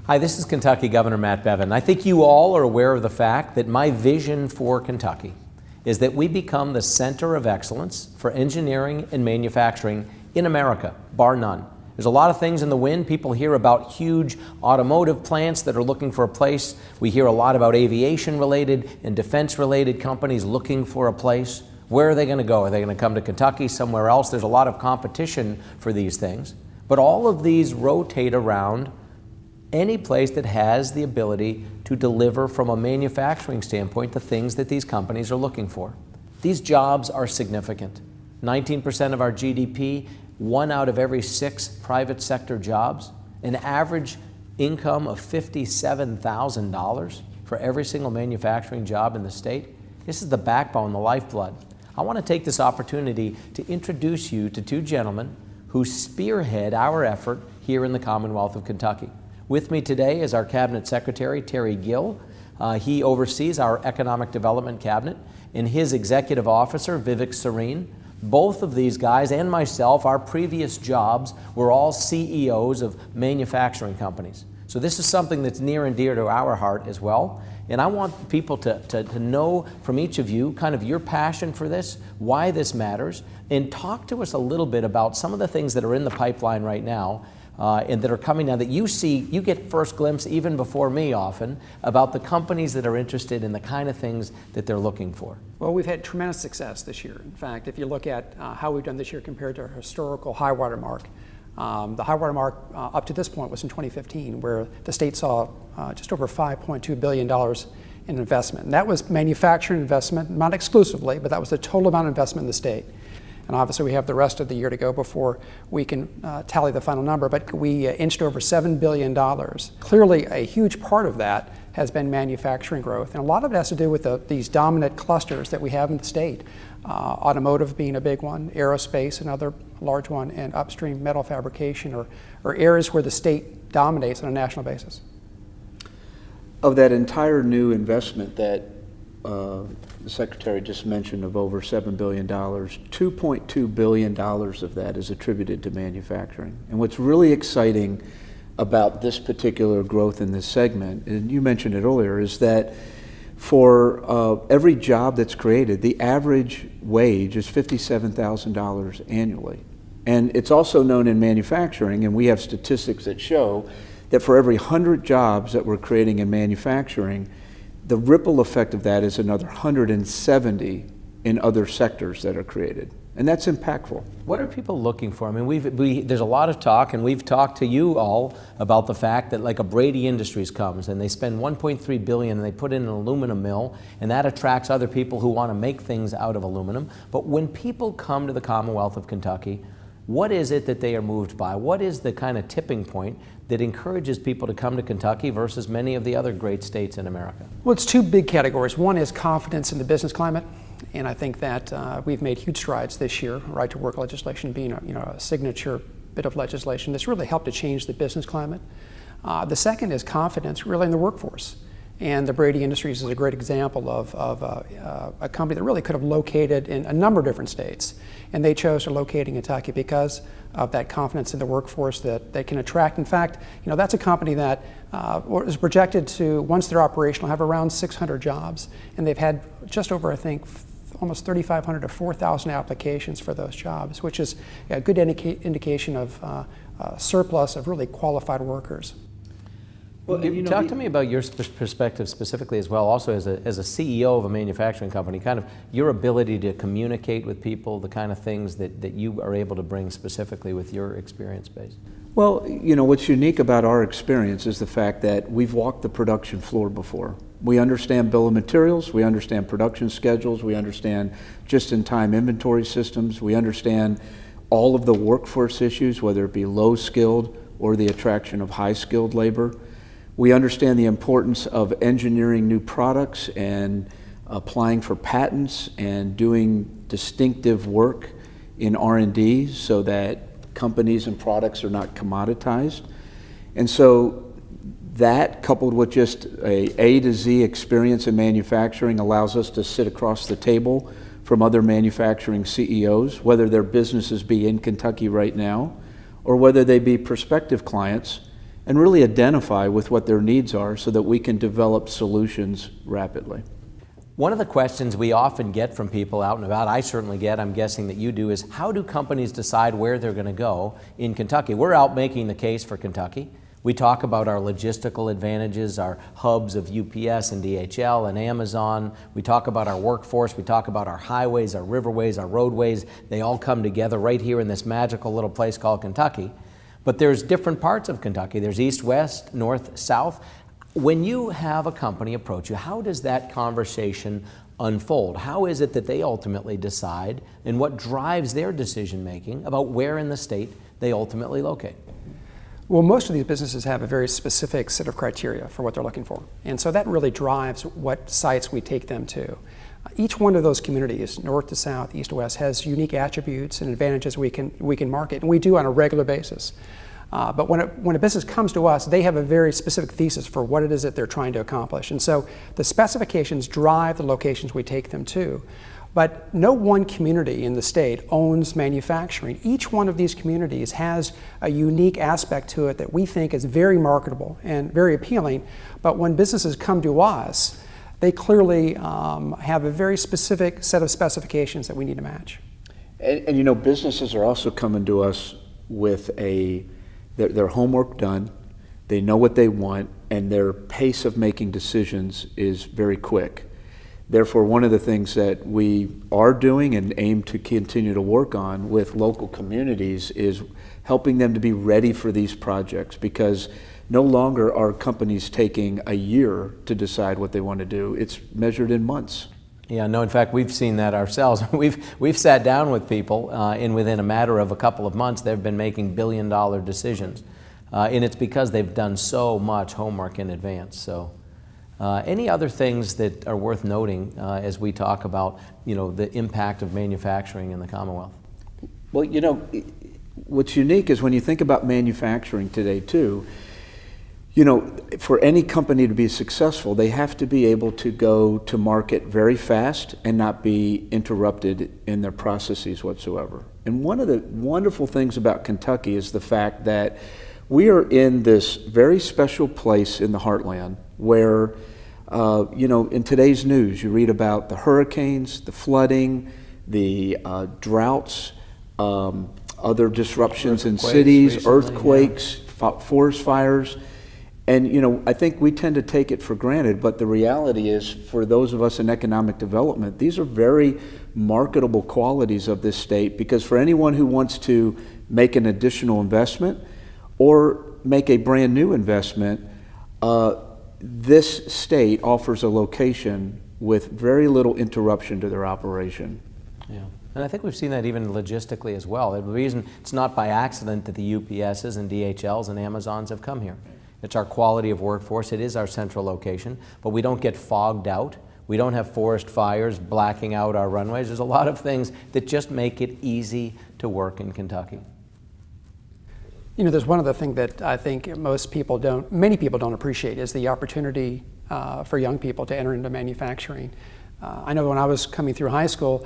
Hi, this is Kentucky Governor Matt Bevin. I think you all are aware of the fact that my vision for Kentucky is that we become the center of excellence for engineering and manufacturing in America, bar none. There's a lot of things in the wind. People hear about huge automotive plants that are looking for a place. We hear a lot about aviation-related and defense-related companies looking for a place. Where are they going to go? Are they going to come to Kentucky, somewhere else? There's a lot of competition for these things. But all of these rotate around any place that has the ability to deliver from a manufacturing standpoint the things that these companies are looking for. These jobs are significant. 19% of our GDP, 1 out of every 6 private sector jobs, an average income of $57,000 for every single manufacturing job in the state. This is the backbone, the lifeblood. I want to take this opportunity to introduce you to 2 gentlemen who spearhead our effort here in the Commonwealth of Kentucky. With me today is our Cabinet Secretary, Terry Gill. He oversees our Economic Development Cabinet, and his executive officer, Vivek Sareen. Both of these guys and myself, our previous jobs were all CEOs of manufacturing companies. So this is something that's near and dear to our heart as well. And I want people to know from each of you kind of your passion for this, why this matters, and talk to us a little bit about some of the things that are in the pipeline right now and that are coming now that you see. You get first glimpse, even before me often, about the companies that are interested in the kind of things that they're looking for. Well, we've had tremendous success this year. In fact, if you look at how we've done this year compared to our historical high water mark, the high water mark up to this point was in 2015, where the state saw just over $5.2 billion in investment. And that was manufacturing investment, not exclusively, but that was the total amount of investment in the state. And obviously we have the rest of the year to go before we can tally the final number, but we inched over $7 billion. Clearly a huge part of that has been manufacturing growth, and a lot of it has to do with these dominant clusters that we have in the state. Automotive being a big one, aerospace another large one, and upstream metal fabrication are areas where the state dominates on a national basis. Of that entire new investment that the Secretary just mentioned of over $7 billion, $2.2 billion of that is attributed to manufacturing. And what's really exciting about this particular growth in this segment, and you mentioned it earlier, is that for every job that's created, the average wage is $57,000 annually. And it's also known in manufacturing, and we have statistics that show that for every 100 jobs that we're creating in manufacturing, the ripple effect of that is another 170 in other sectors that are created. And that's impactful. What are people looking for? I mean, there's a lot of talk, and we've talked to you all about the fact that like a Brady Industries comes and they spend $1.3 billion and they put in an aluminum mill, and that attracts other people who want to make things out of aluminum. But when people come to the Commonwealth of Kentucky, what is it that they are moved by? What is the kind of tipping point that encourages people to come to Kentucky versus many of the other great states in America? Well, it's 2 big categories. One is confidence in the business climate, and I think that we've made huge strides this year. Right to work legislation being a signature bit of legislation that's really helped to change the business climate. The second is confidence really in the workforce. And the Brady Industries is a great example of a company that really could have located in a number of different states. And they chose to locate in Kentucky because of that confidence in the workforce that they can attract. In fact, that's a company that is projected to, once they're operational, have around 600 jobs. And they've had just over, I think, almost 3,500 to 4,000 applications for those jobs, which is a good indication of surplus of really qualified workers. Well, talk to me about your perspective specifically as well, also as a CEO of a manufacturing company, kind of your ability to communicate with people, the kind of things that you are able to bring specifically with your experience base. Well, what's unique about our experience is the fact that we've walked the production floor before. We understand bill of materials, we understand production schedules, we understand just-in-time inventory systems, we understand all of the workforce issues, whether it be low-skilled or the attraction of high-skilled labor. We understand the importance of engineering new products and applying for patents and doing distinctive work in R&D so that companies and products are not commoditized. And so that, coupled with just A to Z experience in manufacturing, allows us to sit across the table from other manufacturing CEOs, whether their businesses be in Kentucky right now or whether they be prospective clients and really identify with what their needs are so that we can develop solutions rapidly. One of the questions we often get from people out and about, I certainly get, I'm guessing that you do, is how do companies decide where they're going to go in Kentucky? We're out making the case for Kentucky. We talk about our logistical advantages, our hubs of UPS and DHL and Amazon. We talk about our workforce. We talk about our highways, our riverways, our roadways. They all come together right here in this magical little place called Kentucky. But there's different parts of Kentucky. There's east, west, north, south. When you have a company approach you, how does that conversation unfold? How is it that they ultimately decide, and what drives their decision making about where in the state they ultimately locate? Well, most of these businesses have a very specific set of criteria for what they're looking for. And so that really drives what sites we take them to. Each one of those communities, north to south, east to west, has unique attributes and advantages we can market, and we do on a regular basis. But when a business comes to us, they have a very specific thesis for what it is that they're trying to accomplish. And so the specifications drive the locations we take them to. But no one community in the state owns manufacturing. Each one of these communities has a unique aspect to it that we think is very marketable and very appealing. But when businesses come to us, they clearly have a very specific set of specifications that we need to match. And you know, businesses are also coming to us with their homework done, they know what they want, and their pace of making decisions is very quick. Therefore, one of the things that we are doing and aim to continue to work on with local communities is helping them to be ready for these projects, because no longer are companies taking a year to decide what they want to do. It's measured in months. Yeah, no, in fact, we've seen that ourselves. We've sat down with people, and within a matter of a couple of months, they've been making billion-dollar decisions. And it's because they've done so much homework in advance. So, any other things that are worth noting as we talk about, the impact of manufacturing in the Commonwealth? Well, what's unique is when you think about manufacturing today, too, for any company to be successful, they have to be able to go to market very fast and not be interrupted in their processes whatsoever. And one of the wonderful things about Kentucky is the fact that we are in this very special place in the heartland where, in today's news, you read about the hurricanes, the flooding, the droughts, other disruptions in cities, recently, earthquakes, forest fires. And, I think we tend to take it for granted, but the reality is, for those of us in economic development, these are very marketable qualities of this state, because for anyone who wants to make an additional investment or make a brand new investment, this state offers a location with very little interruption to their operation. Yeah. And I think we've seen that even logistically as well. The reason it's not by accident that the UPSs and DHLs and Amazons have come here. It's our quality of workforce. It is our central location, but we don't get fogged out. We don't have forest fires blacking out our runways. There's a lot of things that just make it easy to work in Kentucky. There's one other thing that I think many people don't appreciate is the opportunity for young people to enter into manufacturing. I know when I was coming through high school,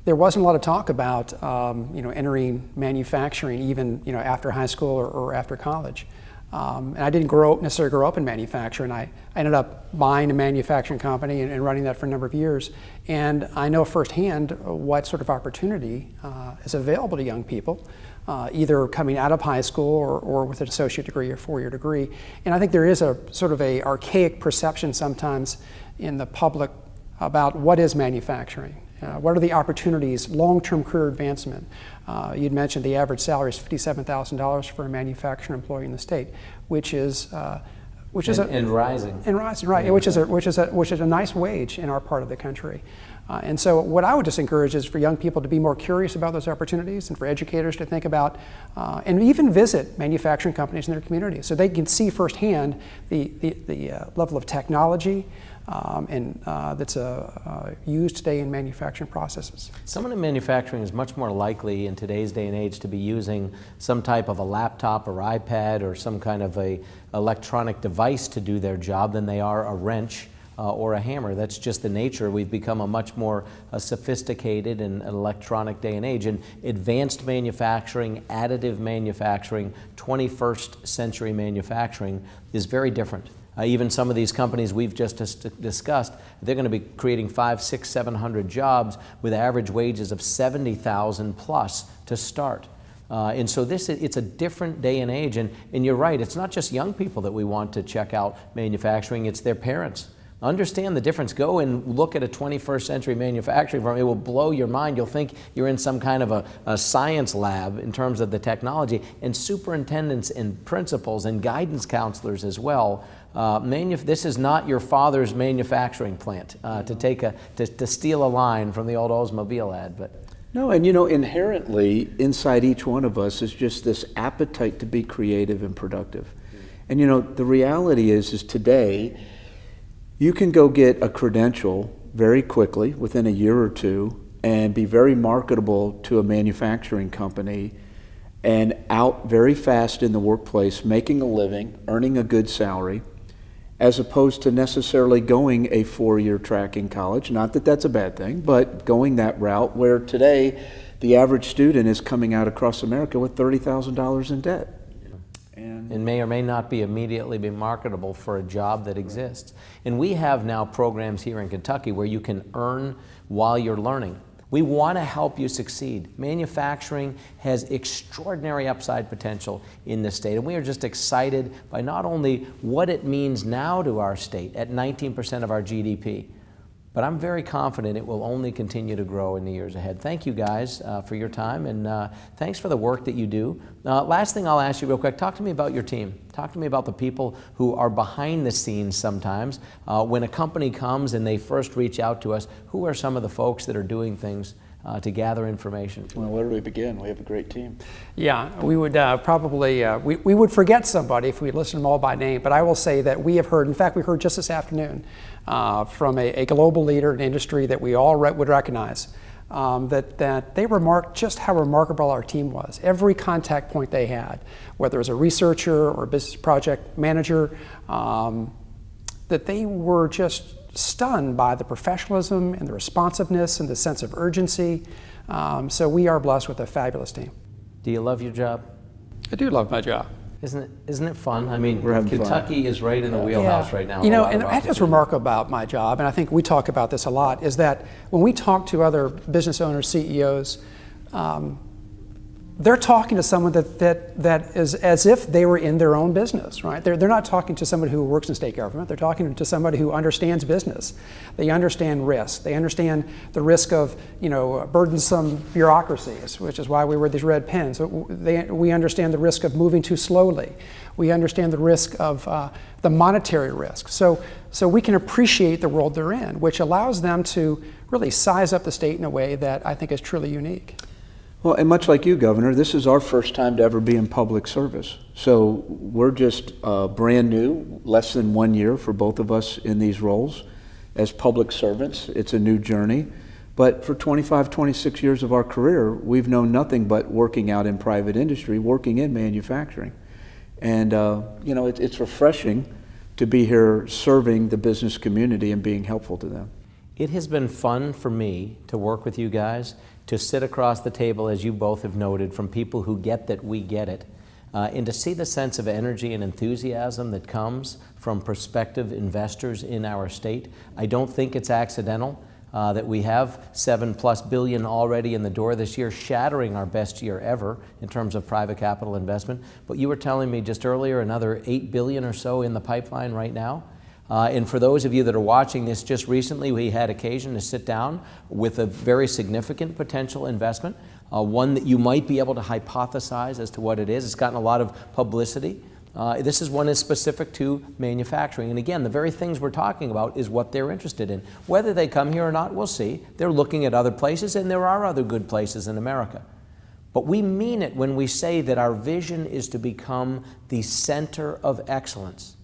there wasn't a lot of talk about entering manufacturing even after high school or after college. And I didn't necessarily grow up in manufacturing. I ended up buying a manufacturing company and running that for a number of years. And I know firsthand what sort of opportunity is available to young people, either coming out of high school or with an associate degree or four-year degree. And I think there is a sort of a archaic perception sometimes in the public about what is manufacturing. What are the opportunities, long-term career advancement? You'd mentioned the average salary is $57,000 for a manufacturing employee in the state, which is and rising. And rising, right? Yeah, which is a nice wage in our part of the country. And so, what I would just encourage is for young people to be more curious about those opportunities, and for educators to think about and even visit manufacturing companies in their community, so they can see firsthand the level of technology. That's used today in manufacturing processes. Someone in manufacturing is much more likely in today's day and age to be using some type of a laptop or iPad or some kind of a electronic device to do their job than they are a wrench or a hammer. That's just the nature. We've become a much more sophisticated and electronic day and age. And advanced manufacturing, additive manufacturing, 21st century manufacturing is very different. Even some of these companies we've just discussed, they're going to be creating 500, 600, 700 jobs with average wages of 70,000 plus to start. And so it's a different day and age. And you're right, it's not just young people that we want to check out manufacturing, it's their parents. Understand the difference. Go and look at a 21st century manufacturing firm. It will blow your mind. You'll think you're in some kind of a science lab in terms of the technology. And superintendents and principals and guidance counselors as well. This is not your father's manufacturing plant, to steal a line from the old Oldsmobile ad. But no, and inherently inside each one of us is just this appetite to be creative and productive. And the reality is today, you can go get a credential very quickly, within a year or two, and be very marketable to a manufacturing company and out very fast in the workplace, making a living, earning a good salary, as opposed to necessarily going a 4-year track in college. Not that that's a bad thing, but going that route where today the average student is coming out across America with $30,000 in debt. And may or may not be immediately be marketable for a job that exists. And we have now programs here in Kentucky where you can earn while you're learning. We want to help you succeed. Manufacturing has extraordinary upside potential in the state, and we are just excited by not only what it means now to our state at 19% of our GDP, but I'm very confident it will only continue to grow in the years ahead. Thank you guys for your time, and thanks for the work that you do. Last thing I'll ask you real quick, talk to me about your team. Talk to me about the people who are behind the scenes sometimes. When a company comes and they first reach out to us, who are some of the folks that are doing things to gather information? Well, where do we begin? We have a great team. Yeah, we would probably, we would forget somebody if we listened them all by name, but I will say that we have heard, in fact, we heard just this afternoon from a global leader in industry that we all would recognize, that they remarked just how remarkable our team was. Every contact point they had, whether it was a researcher or a business project manager, that they were just stunned by the professionalism and the responsiveness and the sense of urgency. So we are blessed with a fabulous team. Do you love your job? I do love my job. Isn't it fun? I mean, We're having Kentucky is right in the wheelhouse right now. And that's what's remarkable about my job, and I think we talk about this a lot, is that when we talk to other business owners, CEOs, they're talking to someone that is as if they were in their own business, right? They're not talking to somebody who works in state government. They're talking to somebody who understands business. They understand risk. They understand the risk of, burdensome bureaucracies, which is why we wear these red pens. We understand the risk of moving too slowly. We understand the risk of the monetary risk. So we can appreciate the world they're in, which allows them to really size up the state in a way that I think is truly unique. Well, and much like you, Governor, this is our first time to ever be in public service. So we're just brand new, less than 1 year for both of us in these roles as public servants. It's a new journey. But for 25, 26 years of our career, we've known nothing but working out in private industry, working in manufacturing. And, it's refreshing to be here serving the business community and being helpful to them. It has been fun for me to work with you guys, to sit across the table, as you both have noted, from people who get that we get it, and to see the sense of energy and enthusiasm that comes from prospective investors in our state. I don't think it's accidental that we have $7+ billion already in the door this year, shattering our best year ever in terms of private capital investment. But you were telling me just earlier another $8 billion or so in the pipeline right now. And for those of you that are watching this just recently, we had occasion to sit down with a very significant potential investment, one that you might be able to hypothesize as to what it is. It's gotten a lot of publicity. This is one that's specific to manufacturing. And again, the very things we're talking about is what they're interested in. Whether they come here or not, we'll see. They're looking at other places, and there are other good places in America. But we mean it when we say that our vision is to become the center of excellence.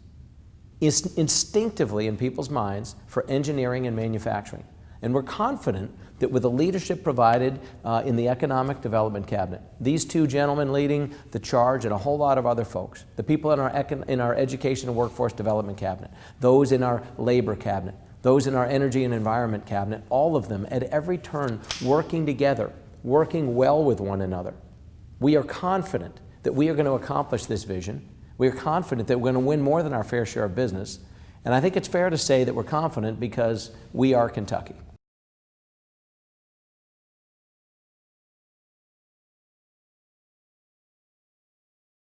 Is instinctively in people's minds for engineering and manufacturing. And we're confident that with the leadership provided in the Economic Development Cabinet, these two gentlemen leading the charge and a whole lot of other folks, the people in our Education and Workforce Development Cabinet, those in our Labor Cabinet, those in our Energy and Environment Cabinet, all of them at every turn working together, working well with one another. We are confident that we are going to accomplish this vision. We are confident that we're going to win more than our fair share of business. And I think it's fair to say that we're confident because we are Kentucky.